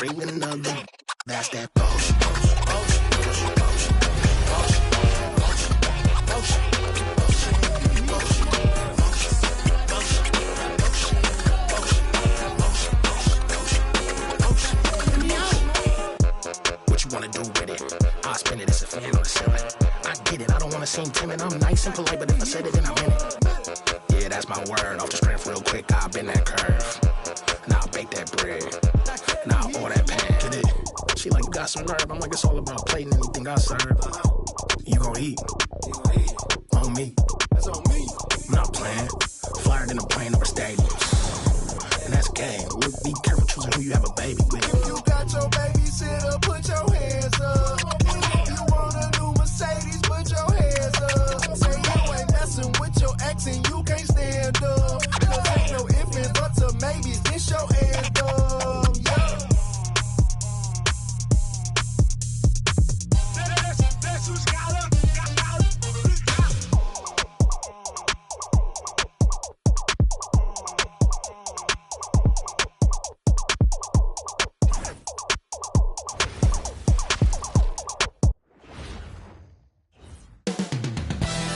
bring another. That's that motion. What you wanna do with it? I'll spin it as a fan on the ceiling. I get it, I don't wanna seem timid. I'm nice and polite, but if I said it, then I meant it. Yeah, that's my word. Off the strength real quick, I'll bend that curve. Now I'll bake that bread. Now I'll order that pan. Get it? She like, you got some nerve. I'm like, it's all about plating anything I serve. You gon' eat. On me. That's on me. I'm not playing. Flyer than a plane over stadiums. And that's game. Look, be careful choosing who you have a baby with. If you got your babysitter, put your hands up. If you want a new Mercedes, put your hands up. Say you ain't messing with your ex and you can't stand up. Cause ain't no if and buts or maybes, this your anthem. Yeah. That's who's got it.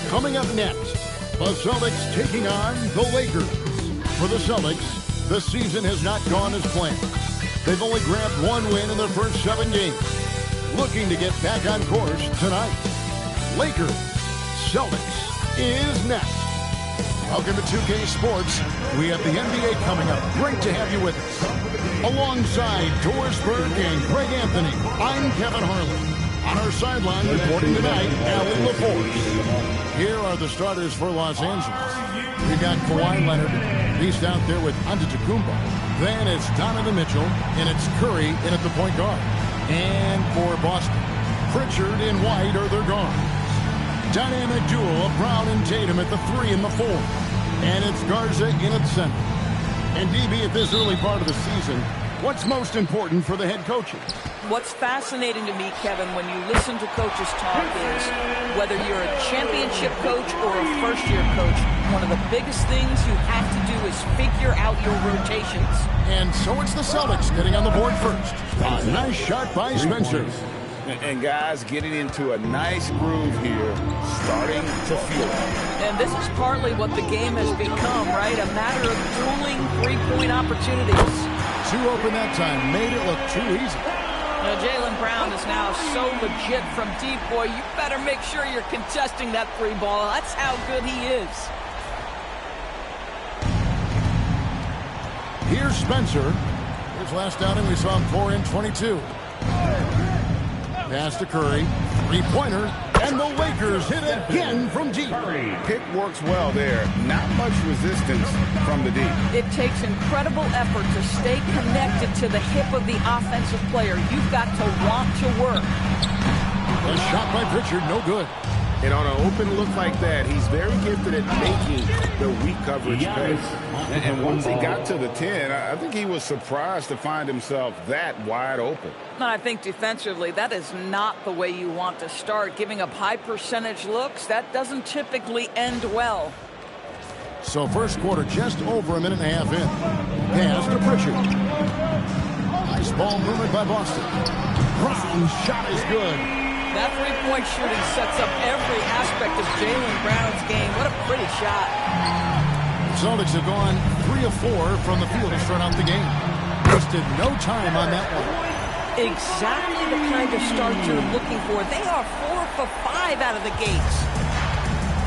Coming up next, the Celtics taking on the Lakers. For the Celtics, the season has not gone as planned. They've only grabbed one win in their first 7 games. Looking to get back on course tonight. Lakers, Celtics is next. Welcome to 2K Sports. We have the NBA coming up. Great to have you with us. Alongside Doris Burke and Greg Anthony, I'm Kevin Harlan. On our sideline reporting tonight, Allie LaForce. Here are the starters for Los Angeles. We've got Kawhi Leonard. He's out there with Antetokounmpo. Then it's Donovan Mitchell, and it's Curry in at the point guard. And for Boston, Pritchard and White are their guards. Dynamic duo of Brown and Tatum at the 3 and the 4. And it's Garza in at center. And DB, at this early part of the season, what's most important for the head coaches? What's fascinating to me, Kevin, when you listen to coaches talk is whether you're a championship coach or a first-year coach, one of the biggest things you have to do is figure out your rotations. And so it's the Celtics getting on the board first. A nice shot by Spencer. And guys getting into a nice groove here, starting to feel it. And this is partly what the game has become, right? A matter of dueling three-point opportunities. 2 open that time, made it look too easy. Now, Jaylen Brown is now so legit from deep, boy. You better make sure you're contesting that 3 ball. That's how good he is. Here's Spencer. His last outing, we saw him 4 in 22. Pass to Curry. 3-pointer. And the Lakers hit again from deep. Pick works well there. Not much resistance from the deep. It takes incredible effort to stay connected to the hip of the offensive player. You've got to want to work. A shot by Pritchard, no good. And on an open look like that, he's very gifted at making the weak coverage pay. And once he got to the 10, I think he was surprised to find himself that wide open. I think defensively, that is not the way you want to start. Giving up high percentage looks, that doesn't typically end well. So first quarter just over a minute and a half in. Pass to Pritchard. Nice ball movement by Boston. Brown's shot is good. That three-point shooting sets up every aspect of Jaylen Brown's game. What a pretty shot. Celtics have gone 3 of 4 from the field to start out the game. Wasted no time on that one. Exactly the kind of start you're looking for. They are 4 for 5 out of the gates.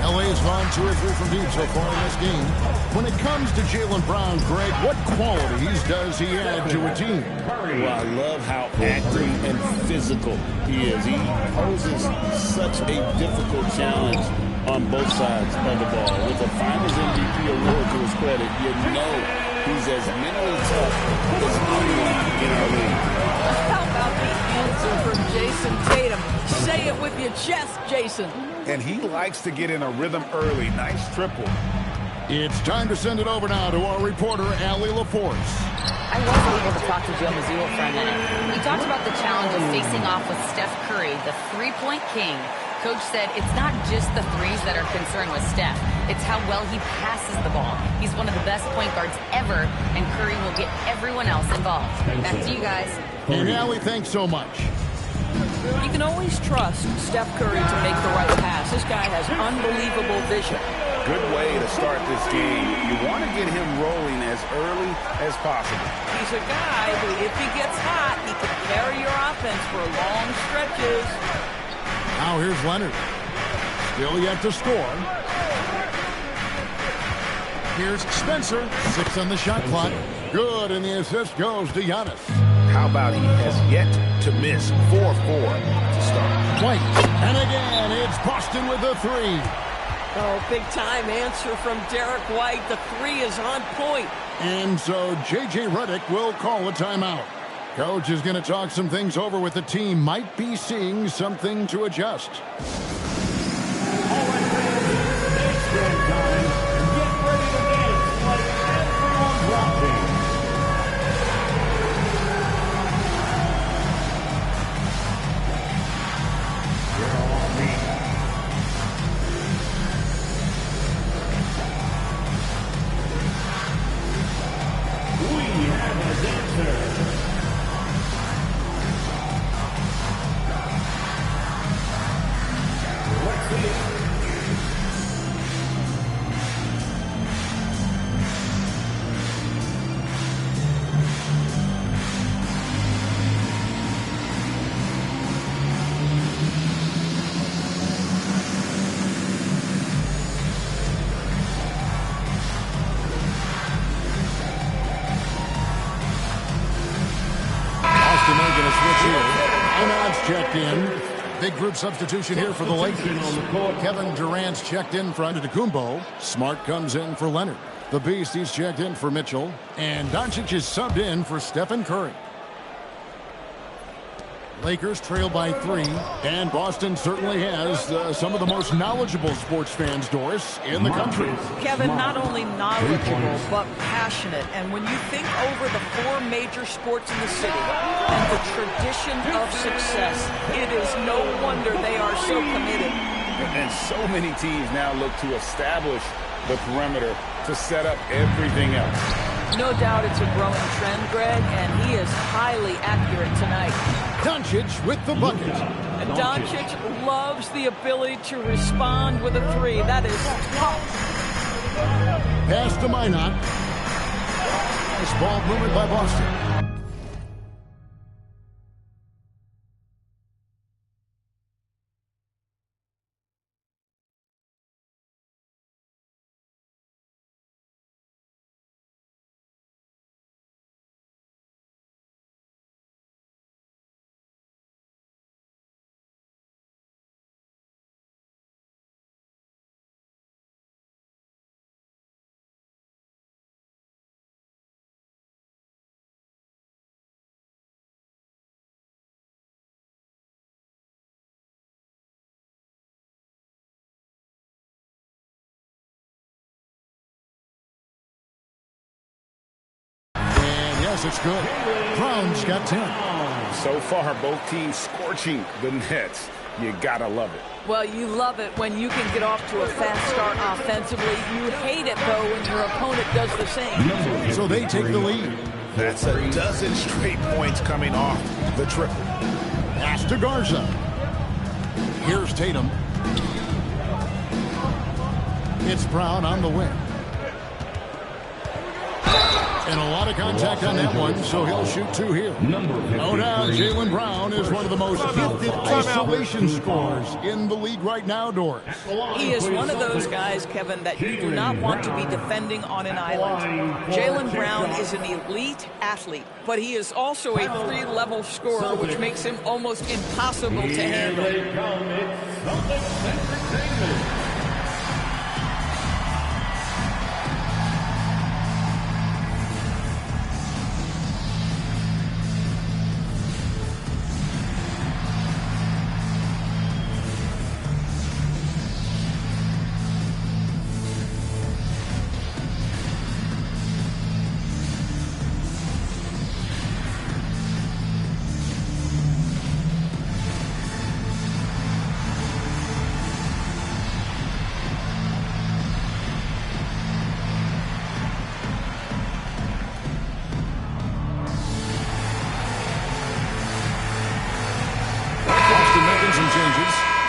LA's gone 2 or 3 from deep so far in this game. When it comes to Jaylen Brown, Greg, what qualities does he add to a team? Well, I love how active and physical he is. He poses such a difficult challenge on both sides of the ball. With the Finals MVP award to his credit, you know he's as mentally tough as anyone in our league. How about the answer from Jason Tatum? Say it with your chest, Jason. And he likes to get in a rhythm early. Nice triple. It's time to send it over now to our reporter, Allie LaForce. I wasn't able to talk to Joe Mazzulla for a minute. He talked about the challenge of facing off with Steph Curry, the three-point king. Coach said it's not just the threes that are concerned with Steph. It's how well he passes the ball. He's one of the best point guards ever, and Curry will get everyone else involved. Back to you guys. And now we thanks so much. You can always trust Steph Curry to make the right pass. This guy has unbelievable vision. Good way to start this game. You want to get him rolling as early as possible. He's a guy who, if he gets hot, he can carry your offense for long stretches. Now here's Leonard. Still yet to score. Here's Spencer. 6 on the shot clock. Good, and the assist goes to Giannis. How about he has yet to miss 4-4 to start. White. And again, it's Boston with the 3. Oh, big-time answer from Derek White. The 3 is on point. And so J.J. Redick will call a timeout. Coach is going to talk some things over with the team. Might be seeing something to adjust. All right, fans, next game time. Get ready to dance like everyone's watching. You're all me. We have a dancer. Let's see. Boston making a switch here. Onad's checked in. Big group substitution here for the Lakers. Kevin Durant's checked in for Antetokounmpo. Smart comes in for Leonard. The Beast, he's checked in for Mitchell. And Doncic is subbed in for Stephen Curry. Lakers trail by 3. And Boston certainly has some of the most knowledgeable sports fans, Doris, in the country. Kevin, not only knowledgeable, but passionate. And when you think over the 4 major sports in the city and the tradition of success, it is no wonder they are so committed. And so many teams now look to establish the perimeter to set up everything else. No doubt it's a growing trend, Greg, and he is highly accurate tonight. Doncic with the bucket. And Doncic loves the ability to respond with a 3. That is tough. Pass to Minot. Nice ball movement by Boston. Yes, it's good. Brown's got 10. So far, both teams scorching the Nets. You gotta love it. Well, you love it when you can get off to a fast start offensively. You hate it, though, when your opponent does the same. So they take the lead. That's a dozen straight points coming off the triple. Pass to Garza. Here's Tatum. It's Brown on the wing. And a lot of contact on that one, so he'll shoot 2 here. No doubt, Jaylen Brown is one of the most gifted isolation scorers in the league right now, Doris. He is one of those guys, Kevin, that you do not want to be defending on an island. Jaylen Brown is an elite athlete, but he is also a 3-level scorer, which makes him almost impossible to handle.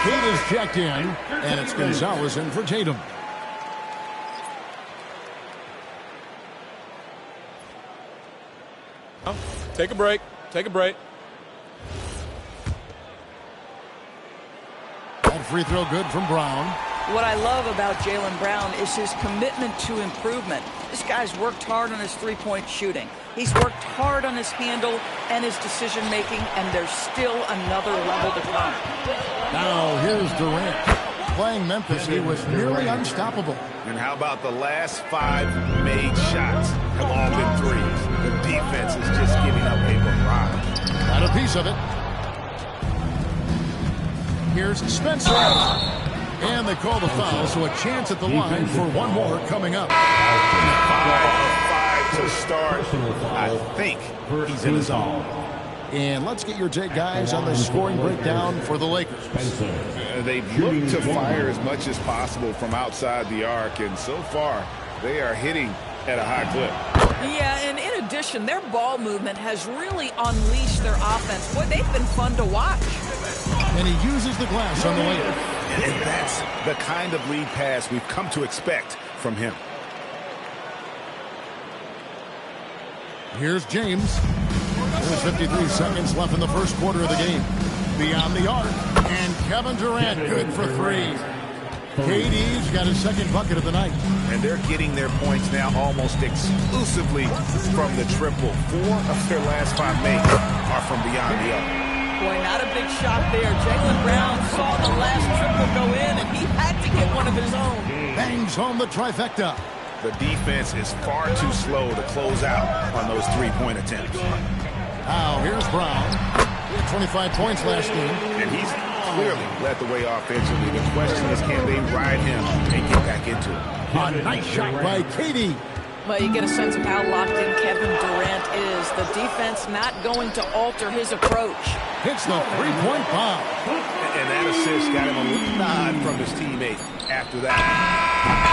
Cade is checked in, and it's Gonzalez in for Tatum. Take a break. Take a break. That free throw good from Brown. What I love about Jaylen Brown is his commitment to improvement. This guy's worked hard on his three-point shooting. He's worked hard on his handle and his decision-making, and there's still another level to come. Now here's Durant. Playing Memphis, he was nearly unstoppable. And how about the last 5 made shots have all been threes? The defense is just giving up a barrage. Got a piece of it. Here's Spencer. And they call the foul, so a chance at the line for one more coming up. 5 to start. I think he's in the zone. And let's get your take, guys, on the scoring breakdown for the Lakers. They've looked to fire as much as possible from outside the arc, and so far they are hitting at a high clip. Yeah, and in addition, their ball movement has really unleashed their offense. Boy, they've been fun to watch. And he uses the glass on the layup. And that's the kind of lead pass we've come to expect from him. Here's James. There's 53 seconds left in the first quarter of the game. Beyond the arc. And Kevin Durant good for 3. KD's got his second bucket of the night. And they're getting their points now almost exclusively from the triple. 4 of their last 5 makes are from beyond the arc. Boy, not a big shot there. Jaylen Brown saw the last triple go in, and he had to get one of his own. Bangs home the trifecta. The defense is far too slow to close out on those 3-point attempts. Now, here's Brown. He had 25 points last game. And he's clearly led the way offensively. The question is, can they ride him and get back into it? A nice shot by KD. Well, you get a sense of how locked in Kevin Durant is. The defense not going to alter his approach. Hits the three-point bomb. And that assist got him a little nod from his teammate after that.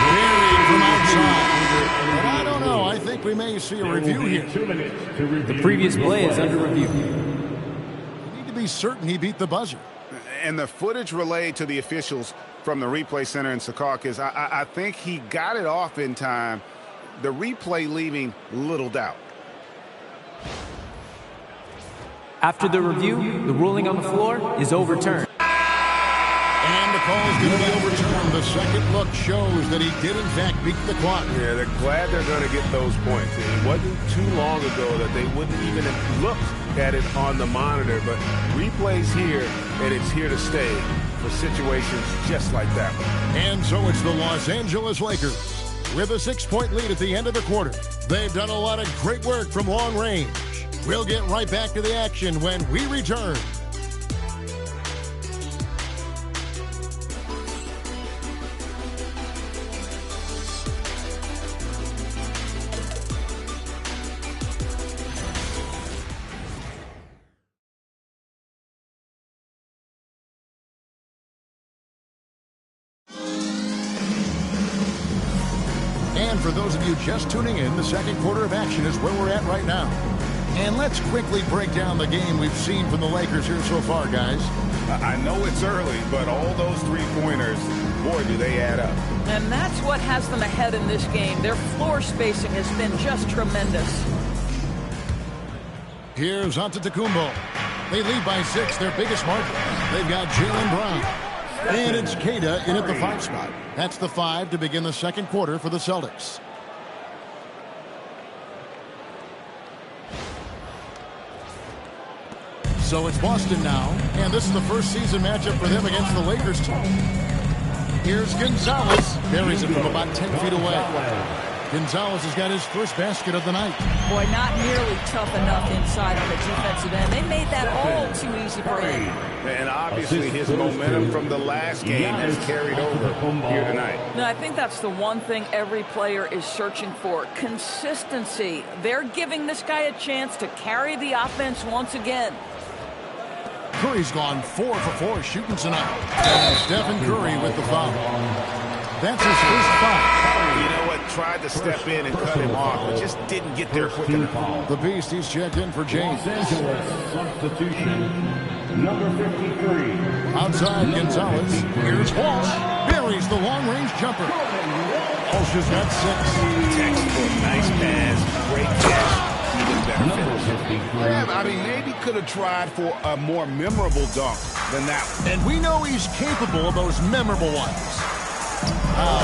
Buried from outside. But I don't know. I think we may see a review here. The previous play is under review. You need to be certain he beat the buzzer. And the footage relayed to the officials from the replay center in Secaucus, I think he got it off in time. The replay leaving little doubt. After the review, the ruling on the floor is overturned. And the call is going to be overturned. The second look shows that he did, in fact, beat the clock. Yeah, they're glad they're going to get those points. It wasn't too long ago that they wouldn't even have looked at it on the monitor, but replays here, and it's here to stay for situations just like that one. And so it's the Los Angeles Lakers with a 6-point lead at the end of the quarter. They've done a lot of great work from long range. We'll get right back to the action when we return. And for those of you just tuning in, the second quarter of action is where we're at right now. And let's quickly break down the game we've seen from the Lakers here so far, guys. I know it's early, but all those three-pointers, boy, do they add up. And that's what has them ahead in this game. Their floor spacing has been just tremendous. Here's Antetokounmpo. They lead by 6, their biggest margin. They've got Jaylen Brown. And it's Queta in at the 5 spot. That's the 5 to begin the second quarter for the Celtics. So it's Boston now, and this is the first season matchup for them against the Lakers team. Here's Gonzalez. Buries it from about 10 feet away. Gonzalez has got his first basket of the night. Boy, not nearly tough enough inside on the defensive end. They made that all too easy for him. And obviously his momentum from the last game has carried over here tonight. No, I think that's the one thing every player is searching for. Consistency. They're giving this guy a chance to carry the offense once again. Curry's gone 4 for 4 shooting tonight. And Stephen Curry with the foul. That's his first foul. You know what? Tried to step in and cut him off, but just didn't get there quick enough. The Beast, he's checked in for James. Los Angeles substitution. number 53. Outside Gonzalez. Here's Walsh. Buries the long-range jumper. Walsh has got 6. Textbook, nice pass, great catch. Number 53. Yeah, I mean, maybe could have tried for a more memorable dunk than that one. And we know he's capable of those memorable ones.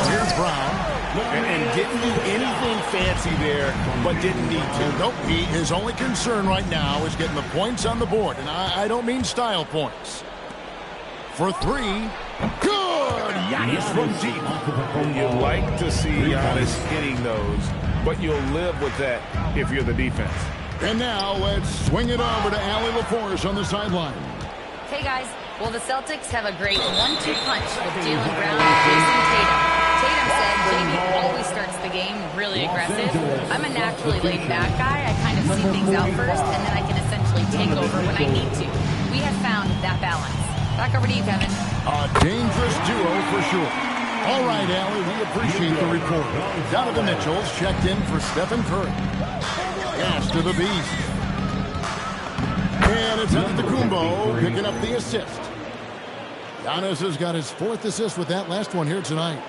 Here's Brown. And didn't do anything fancy there, but didn't need to. Nope, his only concern right now is getting the points on the board. And I don't mean style points. For 3. Good! Giannis from deep. You like to see Giannis hitting those, but you'll live with that if you're the defense. And now let's swing it over to Allie LaForce on the sideline. Hey, guys. Well, the Celtics have a great 1-2 punch with Jaylen Brown and Jason Tatum. Tatum said JB always starts the game really aggressive. I'm a naturally laid-back guy. I kind of see things out first, and then I can essentially take over when I need to. We have found that balance. Back over to you, Kevin. A dangerous duo for sure. All right, Allie, we appreciate the report. Donovan Mitchell's checked in for Stephen Curry. Pass to the beast. And it's Antetokounmpo picking up the assist. Giannis has got his 4th assist with that last one here tonight.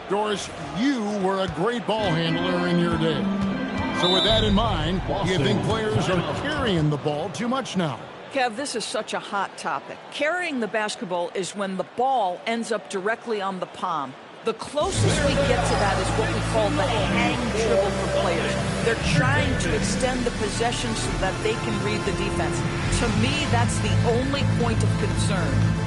Doris, you were a great ball handler in your day. So with that in mind, do you think players are carrying the ball too much now? Kev, this is such a hot topic. Carrying the basketball is when the ball ends up directly on the palm. The closest we get to that is what we call the hang dribble for players. They're trying to extend the possession so that they can read the defense. To me, that's the only point of concern.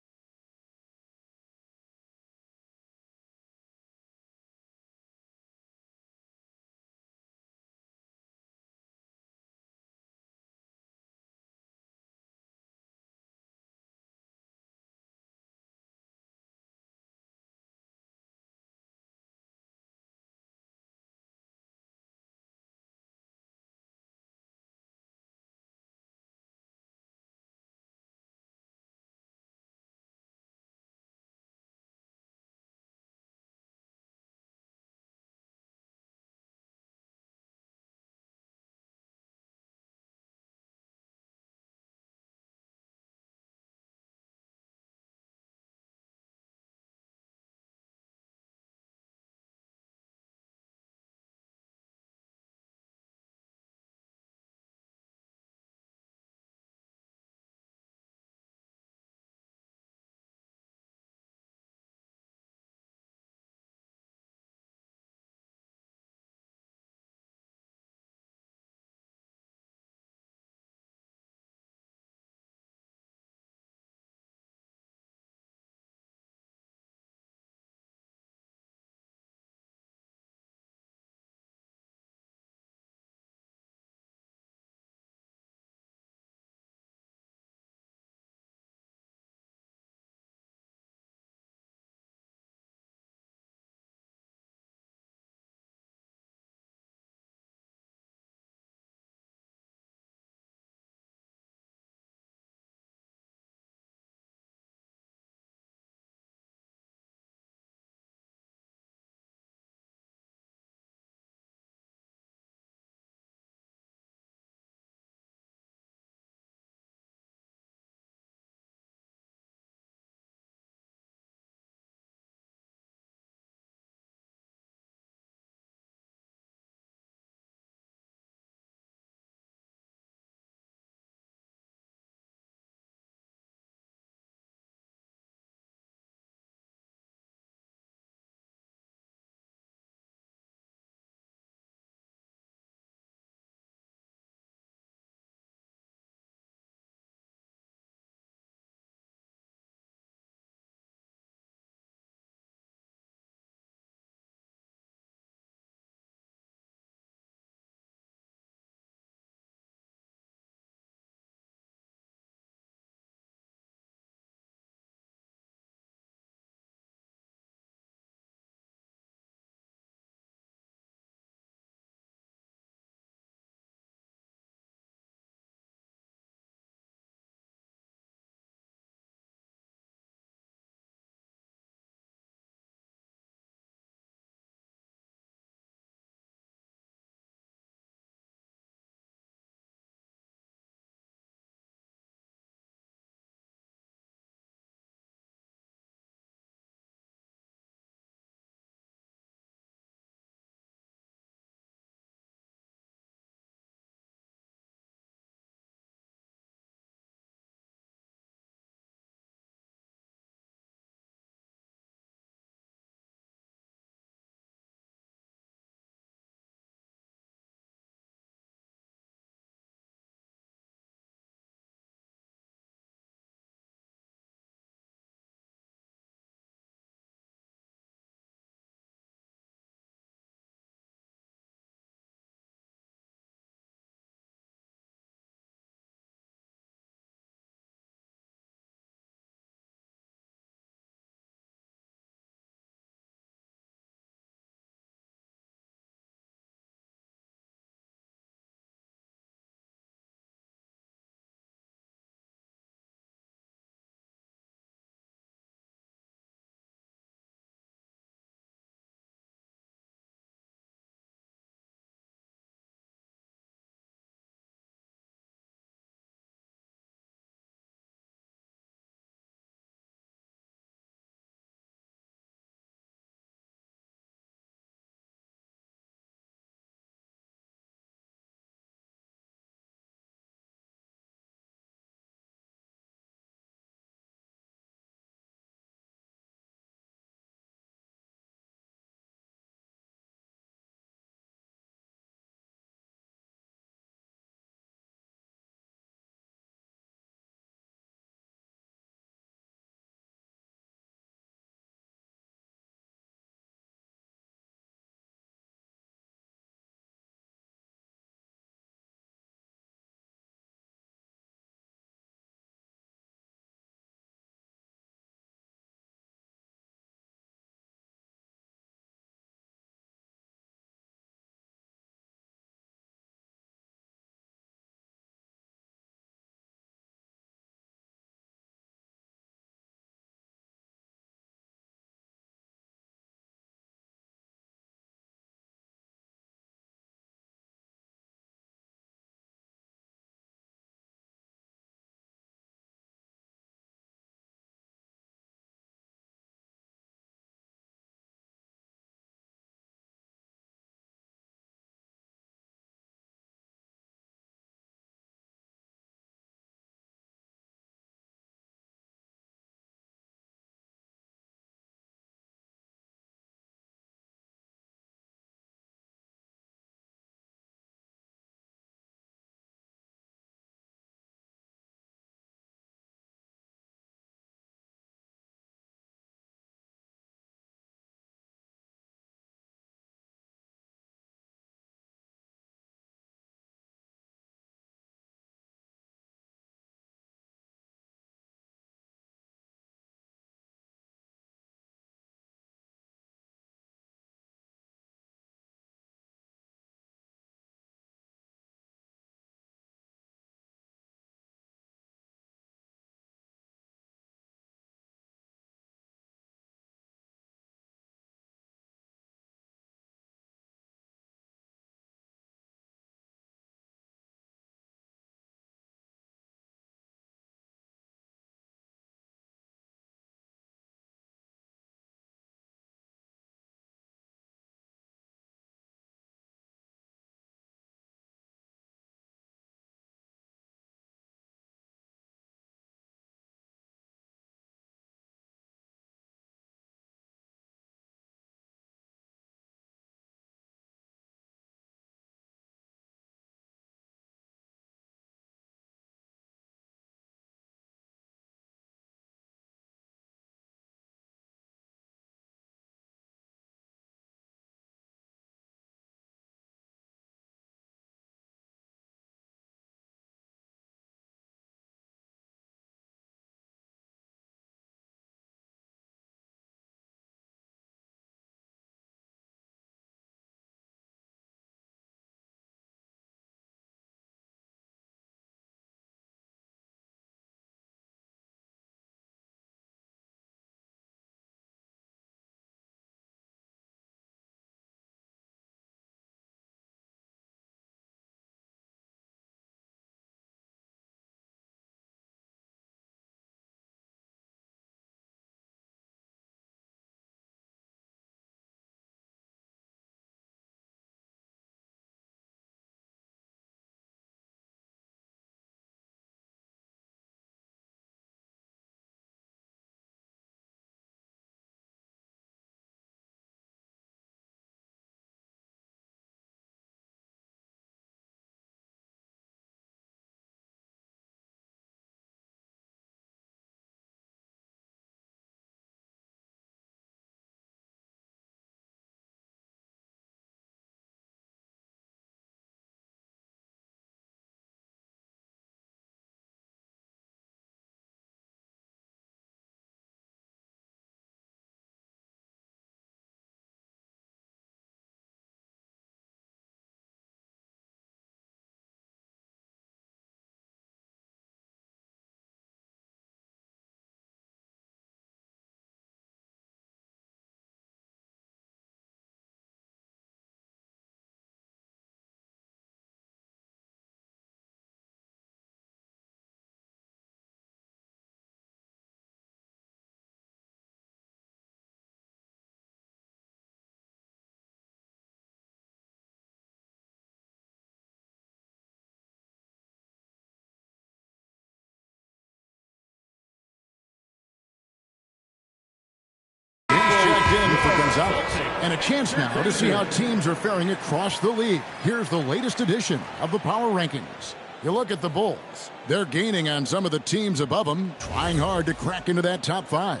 Gonzalez. And a chance now to see how teams are faring across the league. Here's the latest edition of the Power Rankings. You look at the Bulls. They're gaining on some of the teams above them, trying hard to crack into that top 5.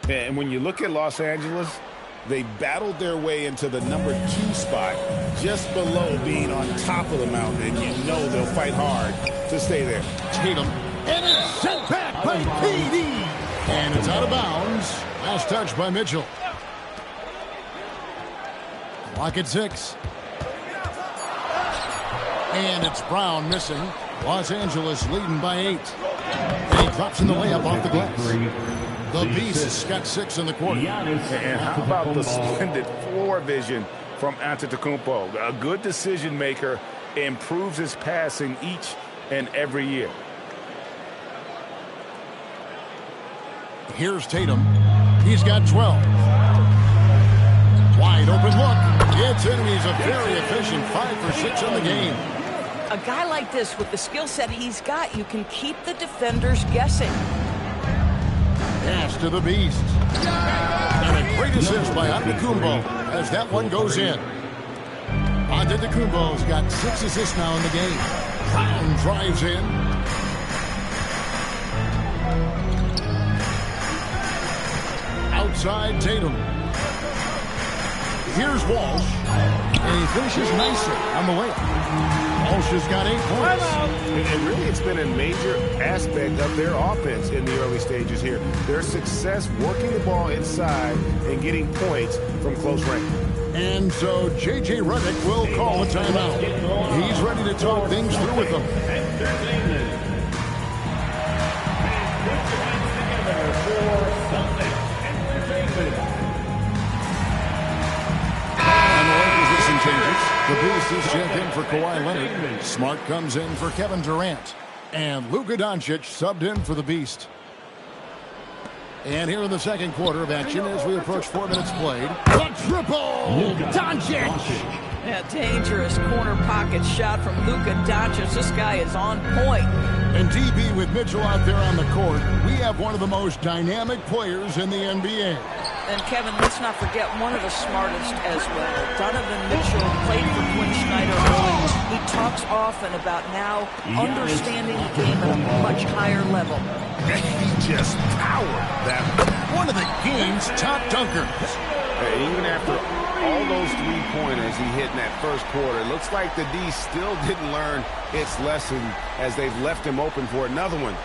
And when you look at Los Angeles, they battled their way into the number 2 spot, just below being on top of the mountain, and you know they'll fight hard to stay there. Tatum, and it's sent back by KD. And it's out of bounds. Last touch by Mitchell. Clock at 6. And it's Brown missing. Los Angeles leading by 8. And he drops in the layup off the glass. The Beast's got 6 in the quarter. And how about the splendid floor vision from Antetokounmpo? A good decision maker, improves his passing each and every year. Here's Tatum. He's got 12. Wide open look. Gets in, and he's a very efficient 5 for 6 on the game. A guy like this, with the skill set he's got, you can keep the defenders guessing. Pass to the Beast. And a great assist by Antetokounmpo as that one goes in. Antetokounmpo's got 6 assists now in the game. Brown drives in. Outside Tatum. Here's Walsh. And he finishes nicely on the layup. Walsh has got 8 points. And really, it's been a major aspect of their offense in the early stages here. Their success working the ball inside and getting points from close range. And so J.J. Redick will call a timeout. He's ready to talk things through with them. Entertainment. And put your hands together for Celtics Entertainment. Changes. The Beast is checked in for Kawhi Leonard. Smart comes in for Kevin Durant. And Luka Doncic subbed in for the Beast. And here in the second quarter of action as we approach 4 minutes played. The triple! Doncic! Yeah, dangerous corner pocket shot from Luka Doncic. This guy is on point. And DB with Mitchell out there on the court, we have one of the most dynamic players in the NBA. And Kevin, let's not forget one of the smartest as well. Donovan Mitchell played for Quinn Snyder early. He talks often about now understanding the game at a much higher level. He just powered that. One of the game's top dunkers. Even after all those 3-pointers he hit in that first quarter, it looks like the D still didn't learn its lesson as they've left him open for another one.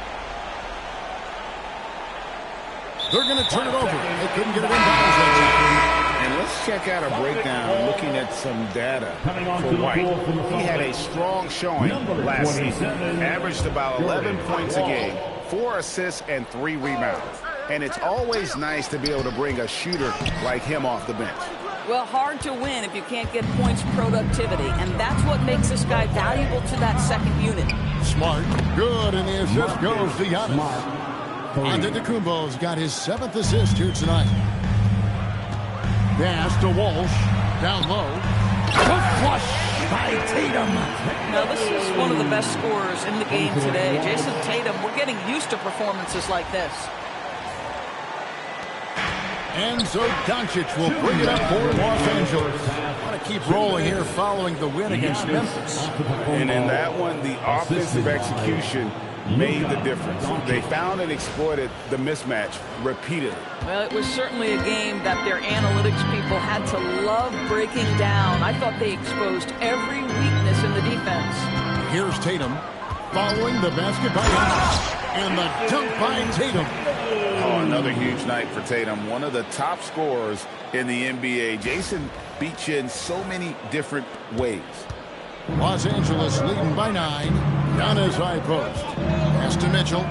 They're going to turn it over. They couldn't get it in bounds. And let's check out a breakdown looking at some data for White. He had a strong showing last season. Averaged about 11 points a game, 4 assists, and 3 rebounds. And it's always nice to be able to bring a shooter like him off the bench. Well, hard to win if you can't get points productivity. And that's what makes this guy valuable to that second unit. Smart. Good. And the assist goes to Giannis. Antetokounmpo's got his 7th assist here tonight. Pass to Walsh. Down low. The flush by Tatum. Now, this is one of the best scorers in the game today. Jason Tatum, we're getting used to performances like this. And so Doncic will bring it up for Los Angeles. Want to keep rolling here following the win against Memphis. And in that one, the offensive execution made the difference. They found and exploited the mismatch repeatedly. Well, it was certainly a game that their analytics people had to love breaking down. I thought they exposed every weakness in the defense. Here's Tatum following the basket by Giannis. And the dunk by Tatum. Oh, another huge night for Tatum. One of the top scorers in the NBA. Jason beat you in so many different ways. Los Angeles leading by 9. Giannis high post. Pass to Mitchell.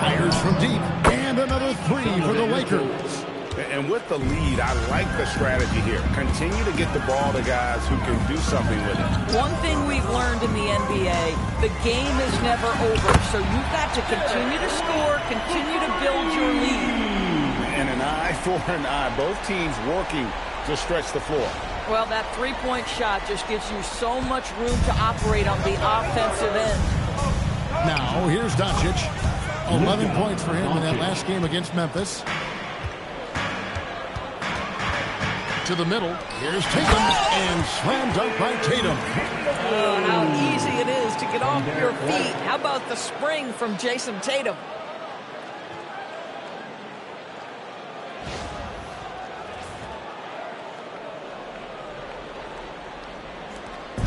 Fires from deep. And another 3 for the Lakers. And with the lead, I like the strategy here. Continue to get the ball to guys who can do something with it. One thing we've learned in the NBA, the game is never over. So you've got to continue to score, continue to build your lead. And an eye for an eye. Both teams working to stretch the floor. Well, that three-point shot just gives you so much room to operate on the offensive end. Now, here's Doncic. 11 points for him in that last game against Memphis. to the middle. Here's Tatum, and slam dunk by Tatum. Oh, how easy it is to get off your feet. How about the spring from Jason Tatum?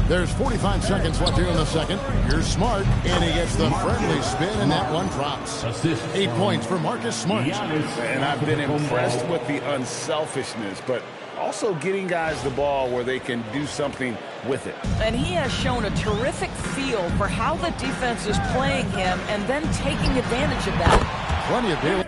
There's 45 seconds left here in the second. Here's Smart, and he gets the friendly spin, and that one drops. 8 points for Marcus Smart. And I've been impressed with the unselfishness, but also getting guys the ball where they can do something with it. And he has shown a terrific feel for how the defense is playing him and then taking advantage of that. Plenty of daily.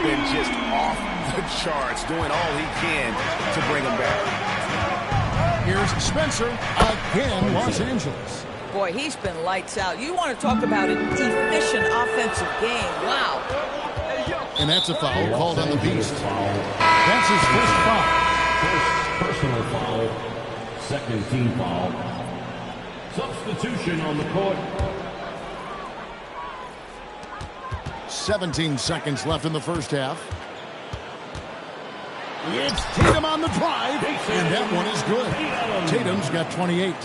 been just off the charts, doing all he can to bring them back. Here's Spencer again, Los Angeles. Boy, he's been lights out. You want to talk about an efficient offensive game. Wow. And that's a foul called on the Beast. That's his first foul. First personal foul, second team foul. Substitution on the court. 17 seconds left in the first half. It's Tatum on the drive, and that one is good. Tatum's got 28.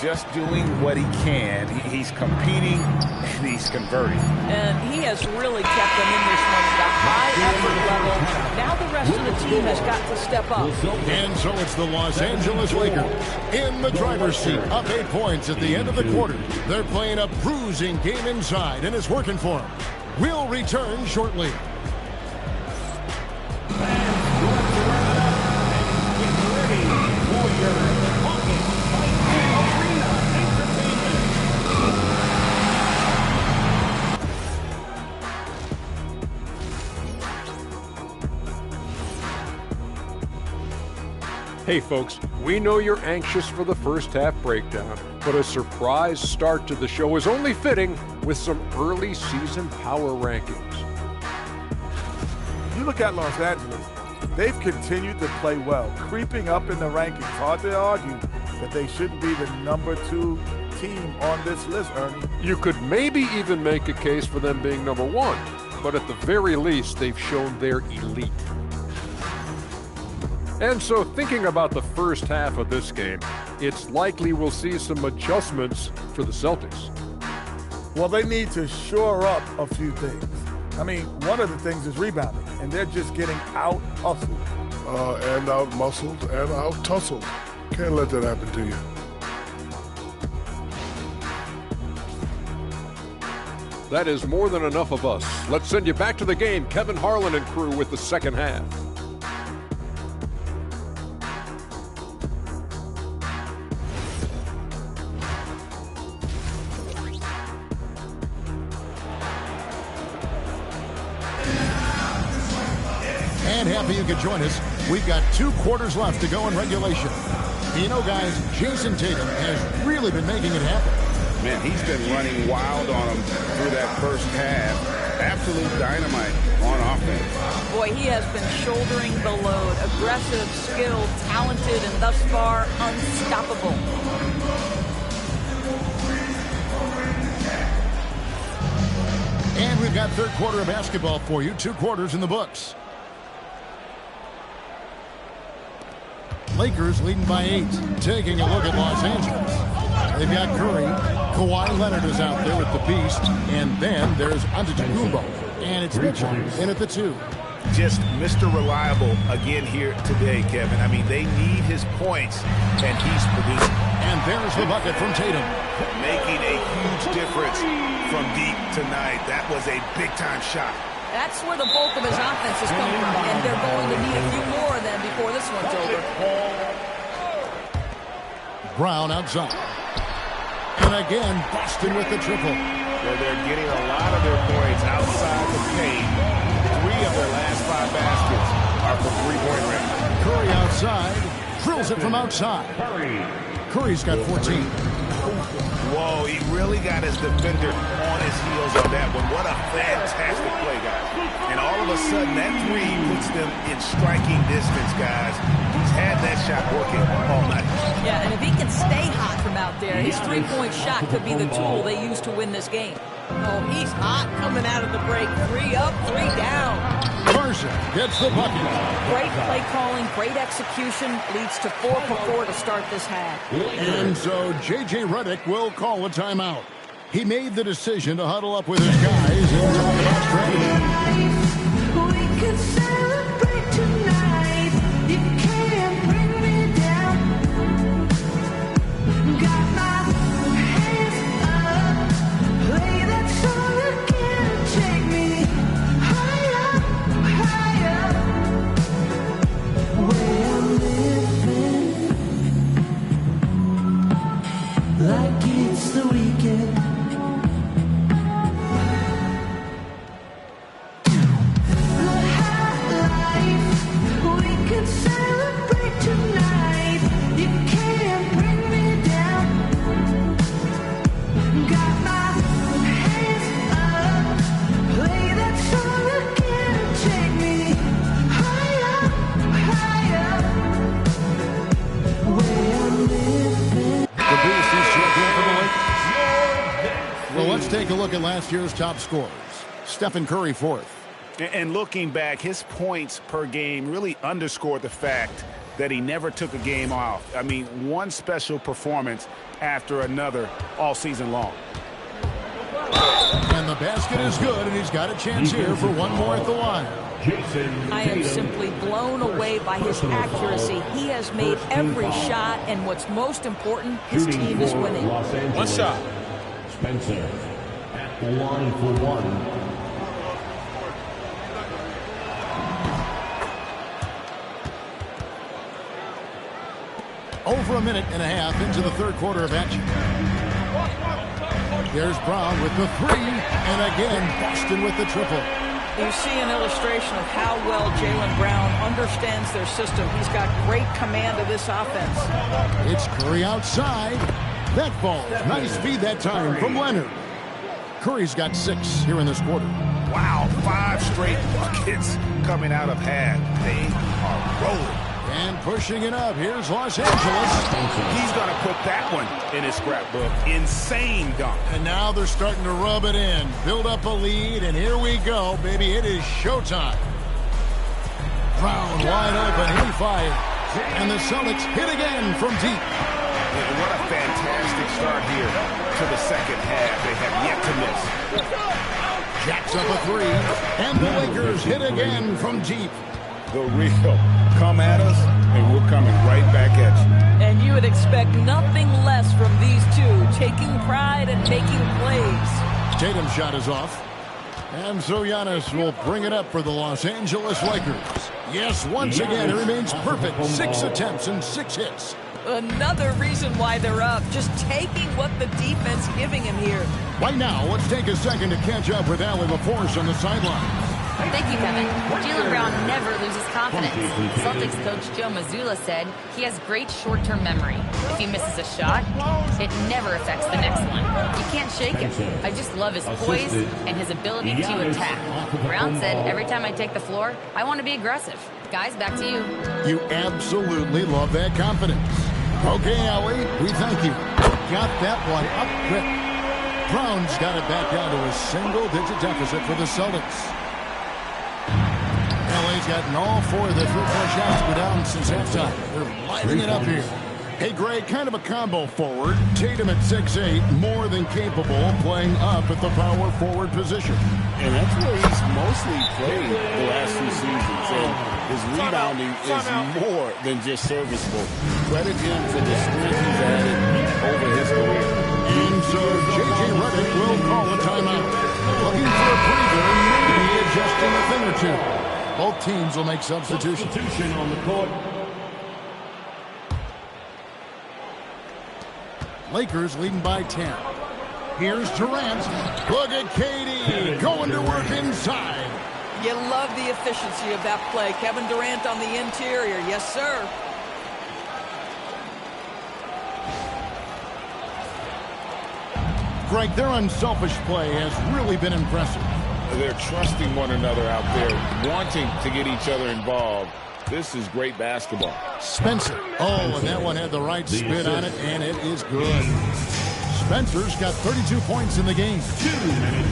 Just doing what he can. He's competing, and he's converting. And he has really kept them in this one at a high effort level. Now the rest of the team has got to step up. And so it's the Los Angeles Lakers in the driver's seat, up 8 points at the end of the quarter. They're playing a bruising game inside, and it's working for them. We'll return shortly. Hey folks, we know you're anxious for the first half breakdown, but a surprise start to the show is only fitting with some early season power rankings. You look at Los Angeles, they've continued to play well, creeping up in the rankings. Hard to argue that they shouldn't be the #2 team on this list, Ernie. You could maybe even make a case for them being #1, but at the very least, they've shown they're elite. And so thinking about the first half of this game, it's likely we'll see some adjustments for the Celtics. Well, they need to shore up a few things. I mean, one of the things is rebounding, and they're just getting out-hustled. And out-muscled and out-tussled. Can't let that happen to you. That is more than enough of us. Let's send you back to the game. Kevin Harlan and crew with the second half. And happy you could join us. We've got 2 quarters left to go in regulation. You know, guys, Jason Tatum has really been making it happen. Man, he's been running wild on them through that first half. Absolute dynamite on offense. Boy, he has been shouldering the load. Aggressive, skilled, talented, and thus far, unstoppable. And we've got third quarter of basketball for you. 2 quarters in the books. Lakers leading by 8. Taking a look at Los Angeles. They've got Curry. Kawhi Leonard is out there with the Beast. And then there's Antetokounmpo. And it's Mitchell in at the 2. Just Mr. Reliable again here today, Kevin. I mean, they need his points, and he's producing. And there's the bucket from Tatum. Making a huge difference from deep tonight. That was a big-time shot. That's where the bulk of his offense has come from, and they're going to need a few more of them before this one's over. Brown outside. And again, Boston with the triple. Well, they're getting a lot of their points outside the paint. 3 of their last 5 baskets are from 3-point range. Curry outside. Drills it from outside. Curry's got 14. Whoa, he really got his defender on his heels on that one. What a fantastic play, guys. And all of a sudden, that 3 puts them in striking distance, guys. He's had that shot working all night. Yeah, and if he can stay hot from out there, his 3-point shot could be the tool they use to win this game. Oh, he's hot coming out of the break. 3 up, 3 down. Carson gets the bucket. Great play calling, great execution, leads to 4 for 4 to start this half. And so J.J. Redick will call a timeout. He made the decision to huddle up with his guys and talk about strategy. We could celebrate tonight. You can't bring me down. Got my hands up. Play that song again. Take me higher, higher. Where I'm living like it's the weekend. last year's top scorers. Stephen Curry fourth. And looking back, his points per game really underscored the fact that he never took a game off. I mean, one special performance after another all season long. And the basket is good, and he's got a chance here for one more at the line. I am simply blown away by his accuracy. He has made every shot, and what's most important, his team is winning. One shot. Spencer at the line for one. Over a minute and a half into the third quarter of action. There's Brown with the three, and again, Boston with the triple. You see an illustration of how well Jaylen Brown understands their system. He's got great command of this offense. It's Curry outside. That falls. Nice feed that time from Leonard. Curry's got 6 here in this quarter. Wow, 5 straight buckets coming out of half. They are rolling. And pushing it up, here's Los Angeles. He's going to put that one in his scrapbook. Insane dunk. And now they're starting to rub it in. Build up a lead, and here we go, baby. It is showtime. Brown wide open, he fires. And the Celtics hit again from deep. What a fantastic start here to the second half. They have yet to miss. Jacks up a 3, and the Lakers hit again from deep. The real come at us, and we're coming right back at you. And you would expect nothing less from these two, taking pride and making plays. Tatum's shot is off. And so Giannis will bring it up for the Los Angeles Lakers. Yes, once again, it remains perfect. 6 attempts and 6 hits. Another reason why they're up, just taking what the defense giving him here. Right now, let's take a second to catch up with Allie LaForce on the sideline. Thank you, Kevin. Jaylen Brown never loses confidence. Celtics coach Joe Mazzulla said he has great short-term memory. If he misses a shot, it never affects the next one. You can't shake him. I just love his poise and his ability to attack. Brown said, every time I take the floor, I want to be aggressive. Guys, back to you. You absolutely love that confidence. Okay, Allie, we thank you. Got that one up quick. Brown's got it back down to a single-digit deficit for the Celtics. LA's gotten all 4 of their 3-point shots go down since halftime. They're lighting it up here. Hey, Greg, kind of a combo forward. Tatum at 6'8", more than capable of playing up at the power forward position. And that's where he's mostly played the last 2 seasons. And his rebounding is more than just serviceable. Credit him for the strength he's added over his career. And so J.J. Redick will call a timeout. Looking for a breather and maybe adjusting a thing or two. Both teams will make substitutions. Substitution on the court. Lakers leading by 10. Here's Durant. Look at KD going to work inside. You love the efficiency of that play. Kevin Durant on the interior. Yes, sir. Greg, their unselfish play has really been impressive. They're trusting one another out there, wanting to get each other involved. This is great basketball. Spencer. Oh, and that one had the right spin on it, and it is good. Spencer's got 32 points in the game.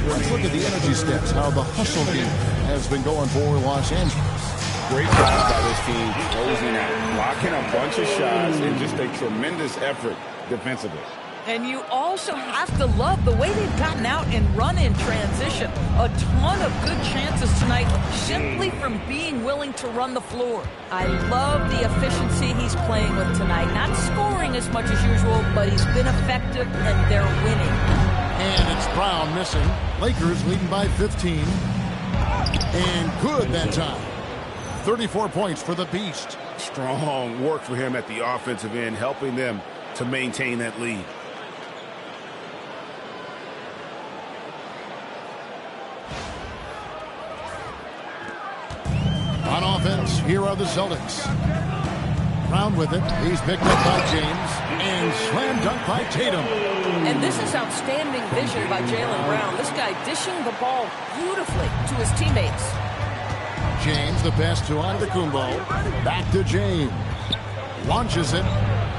Let's look at the energy stats, how the hustle game has been going for Los Angeles. Great job by this team closing out, blocking a bunch of shots, and just a tremendous effort defensively. And you also have to love the way they've gotten out and run in transition. A ton of good chances tonight simply from being willing to run the floor. I love the efficiency he's playing with tonight. Not scoring as much as usual, but he's been effective and they're winning. And it's Brown missing. Lakers leading by 15. And good that time. 34 points for the Beast. Strong work for him at the offensive end, helping them to maintain that lead. On offense, here are the Celtics. Brown with it. He's picked up by James. And slam dunk by Tatum. And this is outstanding vision by Jaylen Brown. This guy dishing the ball beautifully to his teammates. James, the pass to Antetokounmpo. Back to James. Launches it.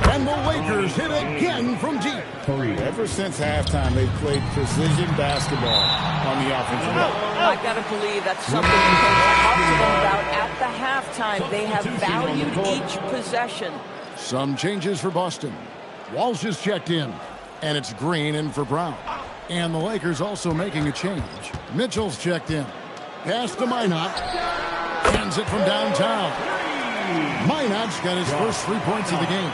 And the Lakers hit again from deep. Ever since halftime, they've played precision basketball on the offensive end. I got to believe that's something the coach talked to them about at the halftime. They have valued each possession. Some changes for Boston. Walsh is checked in, and it's Green in for Brown. And the Lakers also making a change. Mitchell's checked in. Pass to Minot. Sends it from downtown. Minot's got his first 3 points of the game.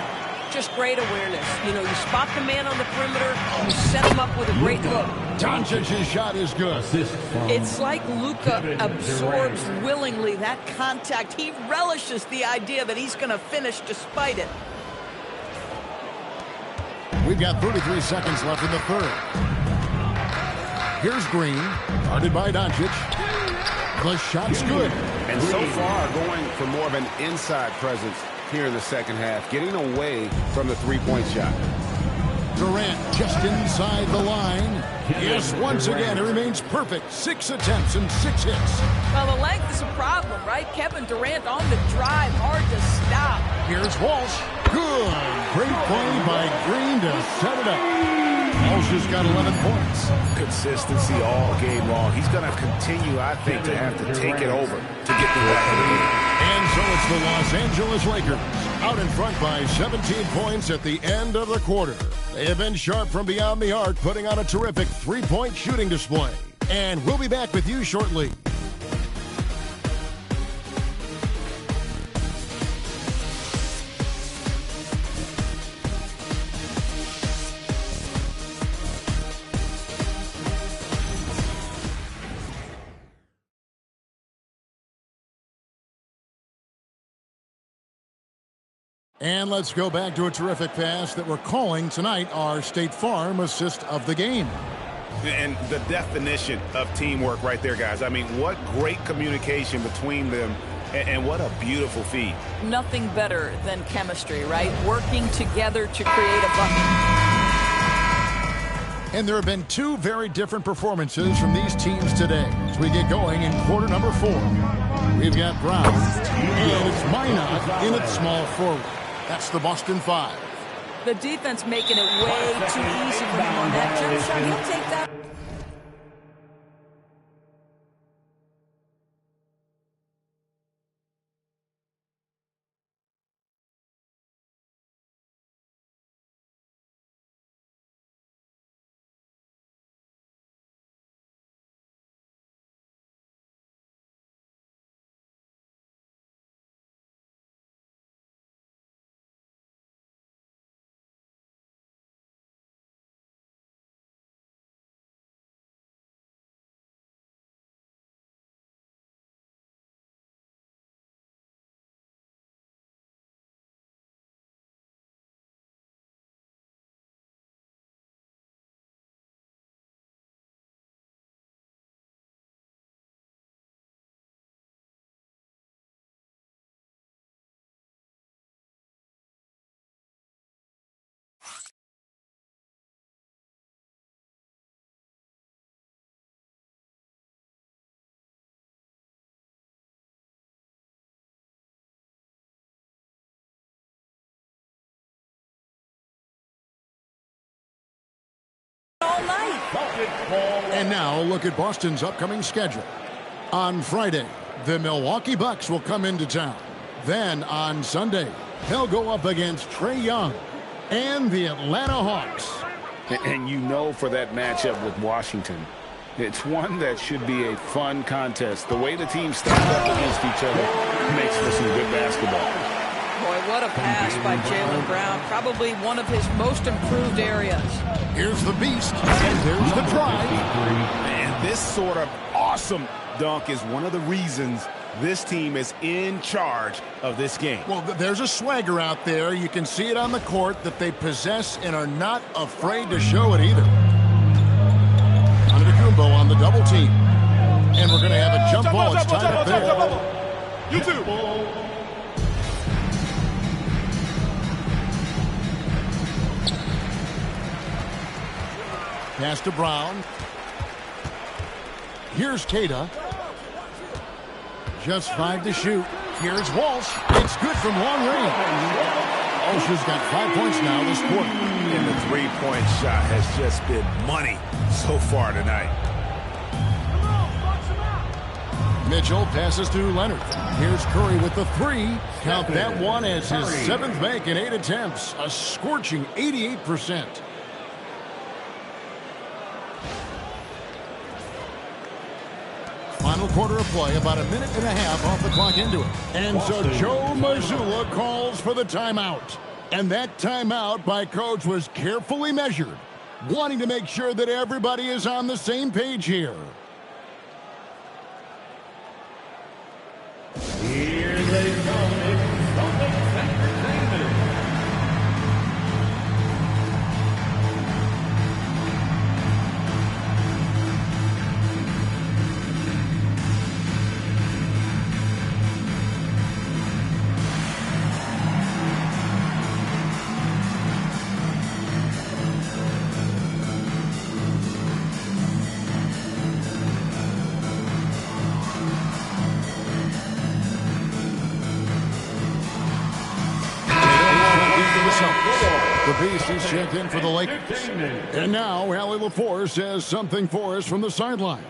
Just great awareness. You know, you spot the man on the perimeter, you set him up with a great look. Doncic's shot is good. It's like Luka absorbs willingly that contact. He relishes the idea that he's going to finish despite it. We've got 33 seconds left in the third. Here's Green, guarded by Doncic. The shot's good. And so far, going for more of an inside presence here in the second half, getting away from the three-point shot. Durant just inside the line. Yes, once again, it remains perfect. 6 attempts and 6 hits. Well, the length is a problem, right? Kevin Durant on the drive, hard to stop. Here's Walsh. Good. Great play by Green to set it up. Walsh has got 11 points. Consistency all game long. He's going to continue, I think, to have to take it over to get the rest of the game. And so it's the Los Angeles Lakers out in front by 17 points at the end of the quarter. They have been sharp from beyond the arc, putting on a terrific three-point shooting display. And we'll be back with you shortly. And let's go back to a terrific pass that we're calling tonight our State Farm assist of the game. And the definition of teamwork right there, guys. I mean, what great communication between them, and what a beautiful feed. Nothing better than chemistry, right? Working together to create a bucket. And there have been two very different performances from these teams today as we get going in quarter number 4. We've got Brown, and it's Minot in at small forward. That's the Boston 5. The defense making it way too easy for him on that jump shot. He'll take that. All night. And now look at Boston's upcoming schedule. On Friday, the Milwaukee Bucks will come into town. Then on Sunday, they'll go up against Trae Young and the Atlanta Hawks. And you know, for that matchup with Washington, it's one that should be a fun contest. The way the teams stand up against each other makes for some good basketball. Boy, what a pass by Jaylen Brown. Probably one of his most improved areas. Here's the beast, and there's the drive. And this sort of awesome dunk is one of the reasons this team is in charge of this game. Well, there's a swagger out there. You can see it on the court that they possess and are not afraid to show it either. Antetokounmpo on the double team. And we're going to have a jump ball. It's tied up there. You too. Pass to Brown. Here's Keita. Just 5 to shoot. Here's Walsh. It's good from long range. Walsh has got 5 points now this quarter. And the three-point shot has just been money so far tonight. Mitchell passes to Leonard. Here's Curry with the three. Count that one as his 7th make in 8 attempts. A scorching 88%. Final quarter of play, about a minute and a half off the clock into it. And so Joe Mazzulla calls for the timeout. And that timeout by Coach was carefully measured, wanting to make sure that everybody is on the same page here. Here they come. It's Celtics Entertainment. The Beast is checked in for the Lakers. And now Allie LaForce says something for us from the sideline.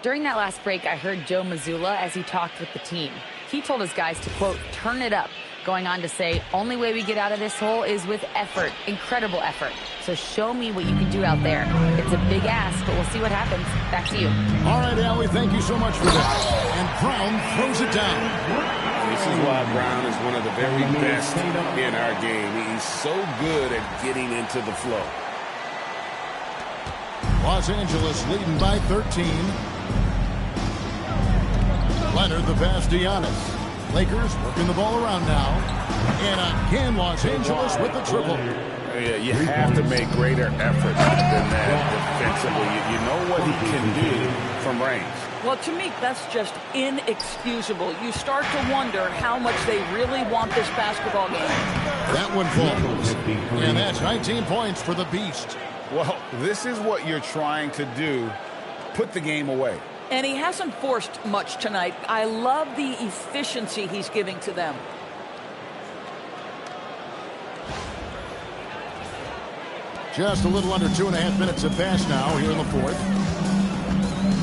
During that last break, I heard Joe Mazzulla as he talked with the team. He told his guys to, quote, turn it up, going on to say, only way we get out of this hole is with effort, incredible effort. So show me what you can do out there. It's a big ask, but we'll see what happens. Back to you. All right, Allie, thank you so much for that. And Brown throws it down. This is why Brown is one of the very best in our game. He's so good at getting into the flow. Los Angeles leading by 13. Leonard the pass to Giannis. Lakers working the ball around now. And again, Los Angeles with the triple. Yeah, you have to make greater effort than that defensively. You know what he can do from range. Well, to me, that's just inexcusable. You start to wonder how much they really want this basketball game. That one falls. And that's 19 points for the Beast. Well, this is what you're trying to do. Put the game away. And he hasn't forced much tonight. I love the efficiency he's giving to them. Just a little under 2.5 minutes have passed now here in the fourth.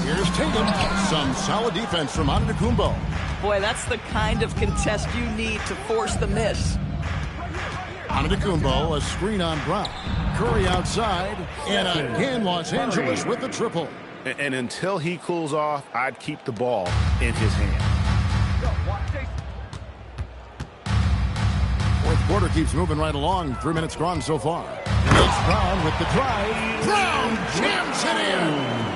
Here's Tatum. Some solid defense from Antetokounmpo. Boy, that's the kind of contest you need to force the miss. Antetokounmpo, a screen on Brown. Curry outside. And again, Los Angeles with the triple. And until he cools off, I'd keep the ball in his hand. Fourth quarter keeps moving right along. 3 minutes gone so far. It's Brown with the drive. Brown jams it in.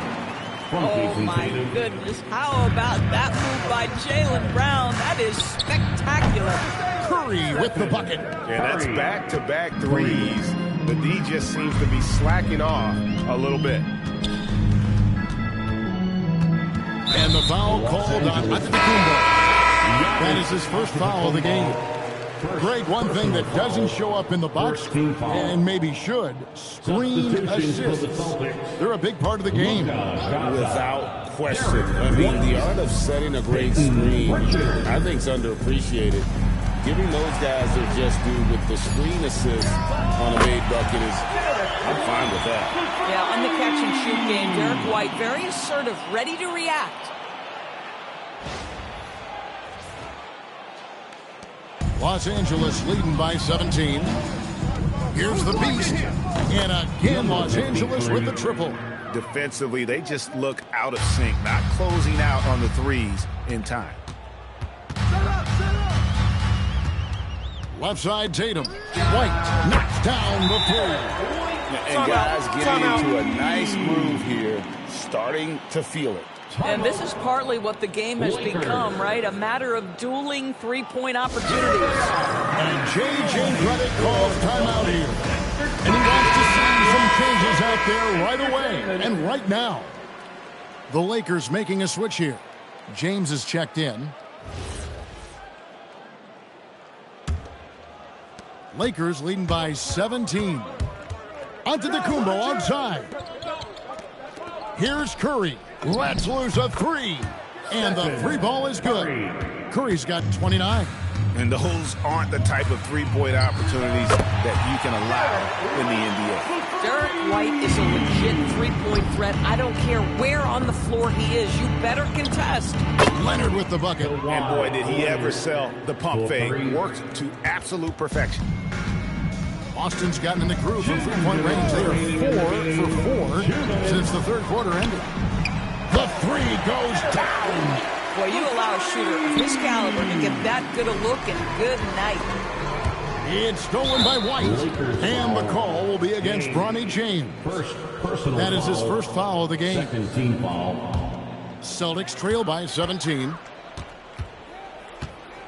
Oh, my goodness. How about that move by Jaylen Brown? That is spectacular. Curry with the bucket. And that's back-to-back threes. The D just seems to be slacking off a little bit. And the foul called on Antetokounmpo. That is his first foul of the game. Greg, one thing that doesn't show up in the box score, and maybe should, screen assists. They're a big part of the game. Without question. I mean, the art of setting a great screen, I think, is underappreciated. Giving those guys their just due with the screen assist on a made bucket is, I'm fine with that. Yeah, in the catch-and-shoot game, Derek White, very assertive, ready to react. Los Angeles leading by 17. Here's the Beast. And again, Los Angeles with the triple. Defensively, they just look out of sync, not closing out on the threes in time. Left side, Tatum. White knocks down the three. And guys getting into a nice groove here, starting to feel it. And this is partly what the game has become, right? A matter of dueling three-point opportunities. And J.J. Redick calls timeout here. And he wants to see some changes out there right away and right now. The Lakers making a switch here. James is checked in. Lakers leading by 17. Antetokounmpo outside. Here's Curry. Let's lose a three. And the three ball is good. Curry's got 29. And those aren't the type of three-point opportunities that you can allow in the NBA. Derek White is a legit three-point threat. I don't care where on the floor he is. You better contest. Leonard with the bucket. And boy, did he ever sell the pump fake. Worked to absolute perfection. Boston's gotten in the groove from three-point range. They are 4 for 4 since the third quarter ended. The three goes down. Well, you allow a shooter of his caliber to get that good a look, and good night. It's stolen by White, and the call will be against Bronny James. That is his first foul of the game. Second team foul. Celtics trail by 17.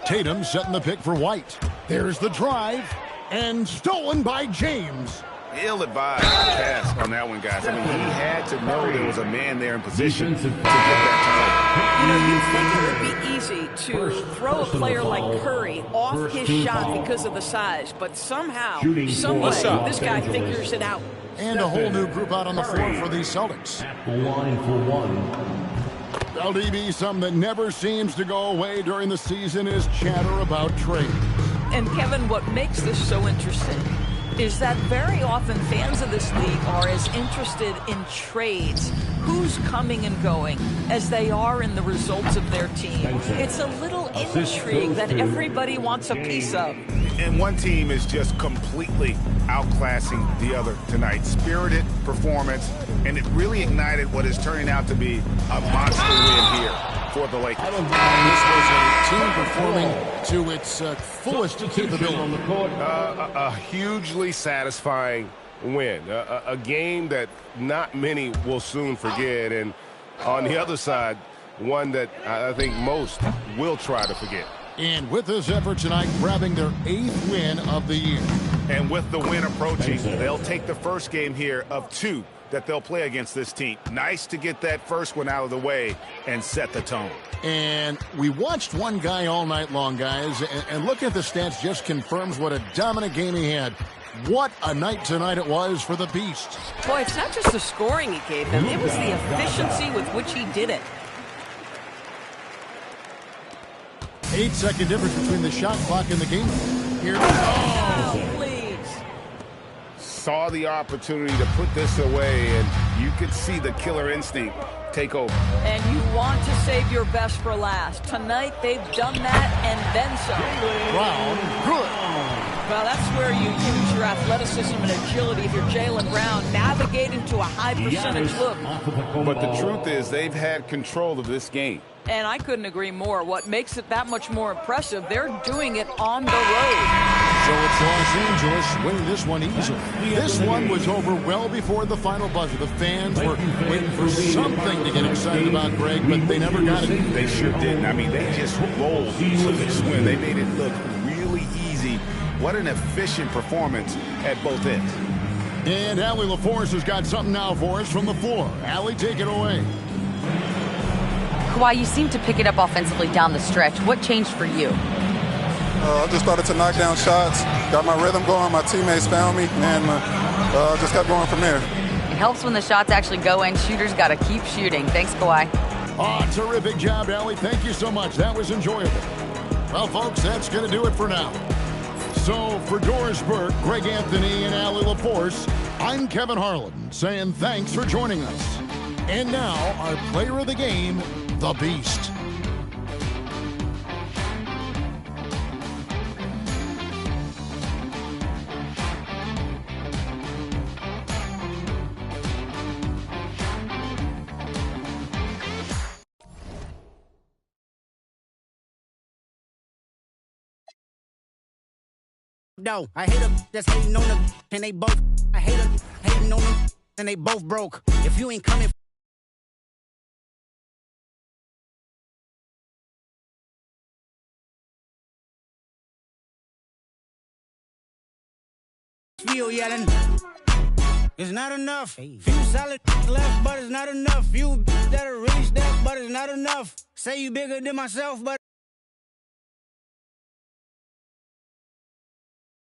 Tatum setting the pick for White. There's the drive, and stolen by James. Ill-advised pass on that one, guys. I mean, he had to know there was a man there in position to get that You know, you think it would be easy to throw a player like Curry off his shot because of the size, but somehow, some way, this guy figures it out. And a whole new group out on the floor for these Celtics. The line for one. LDB, something that never seems to go away during the season is chatter about trade. And Kevin, what makes this so interesting is that very often fans of this league are as interested in trades, who's coming and going, as they are in the results of their team. It's a little intrigue that everybody wants a piece of. And one team is just completely outclassing the other tonight. Spirited performance, and it really ignited what is turning out to be a monster win here for the Lakers. This was a team performing to its fullest capability. A hugely satisfying win. A game that not many will soon forget. And on the other side, one that I think most will try to forget. And with this effort tonight, grabbing their 8th win of the year. And with the win approaching, they'll take the first game here of 2 that they'll play against this team. Nice to get that first one out of the way and set the tone. And we watched one guy all night long, guys, and looking at the stats just confirms what a dominant game he had. What a night tonight it was for the Beast. Boy, it's not just the scoring he gave them, it was the efficiency with which he did it. 8-second difference between the shot clock and the game. Here we go. Oh, please. Saw the opportunity to put this away, and you could see the killer instinct take over. And you want to save your best for last. Tonight, they've done that and then some. Brown, good. Well, that's where you use your athleticism and agility if you're Jaylen Brown, navigating to a high percentage look. But the truth is, they've had control of this game. And I couldn't agree more. What makes it that much more impressive, they're doing it on the road. So it's Los Angeles winning this one easily. This one was over well before the final buzzer. The fans were waiting for something to get excited about, Greg, but they never got it. They sure didn't. I mean, they just rolled to this win. They made it look really easy. What an efficient performance at both ends. And Allie LaForce has got something now for us from the floor. Allie, take it away. Kawhi, you seem to pick it up offensively down the stretch. What changed for you? I just started to knock down shots, got my rhythm going, my teammates found me, and just kept going from there. It helps when the shots actually go in. Shooters got to keep shooting. Thanks, Kawhi. Oh, terrific job, Allie. Thank you so much. That was enjoyable. Well, folks, that's going to do it for now. So, for Doris Burke, Greg Anthony, and Allie LaForce, I'm Kevin Harlan, saying thanks for joining us. And now, our player of the game, the Beast. No, I hate them that's hating on them, and they both. I hate them hating on them, and they both broke. If you ain't coming. Feel yelling. It's not enough. Few solid left, but it's not enough. Few that'll reach that, but it's not enough. Say you bigger than myself, but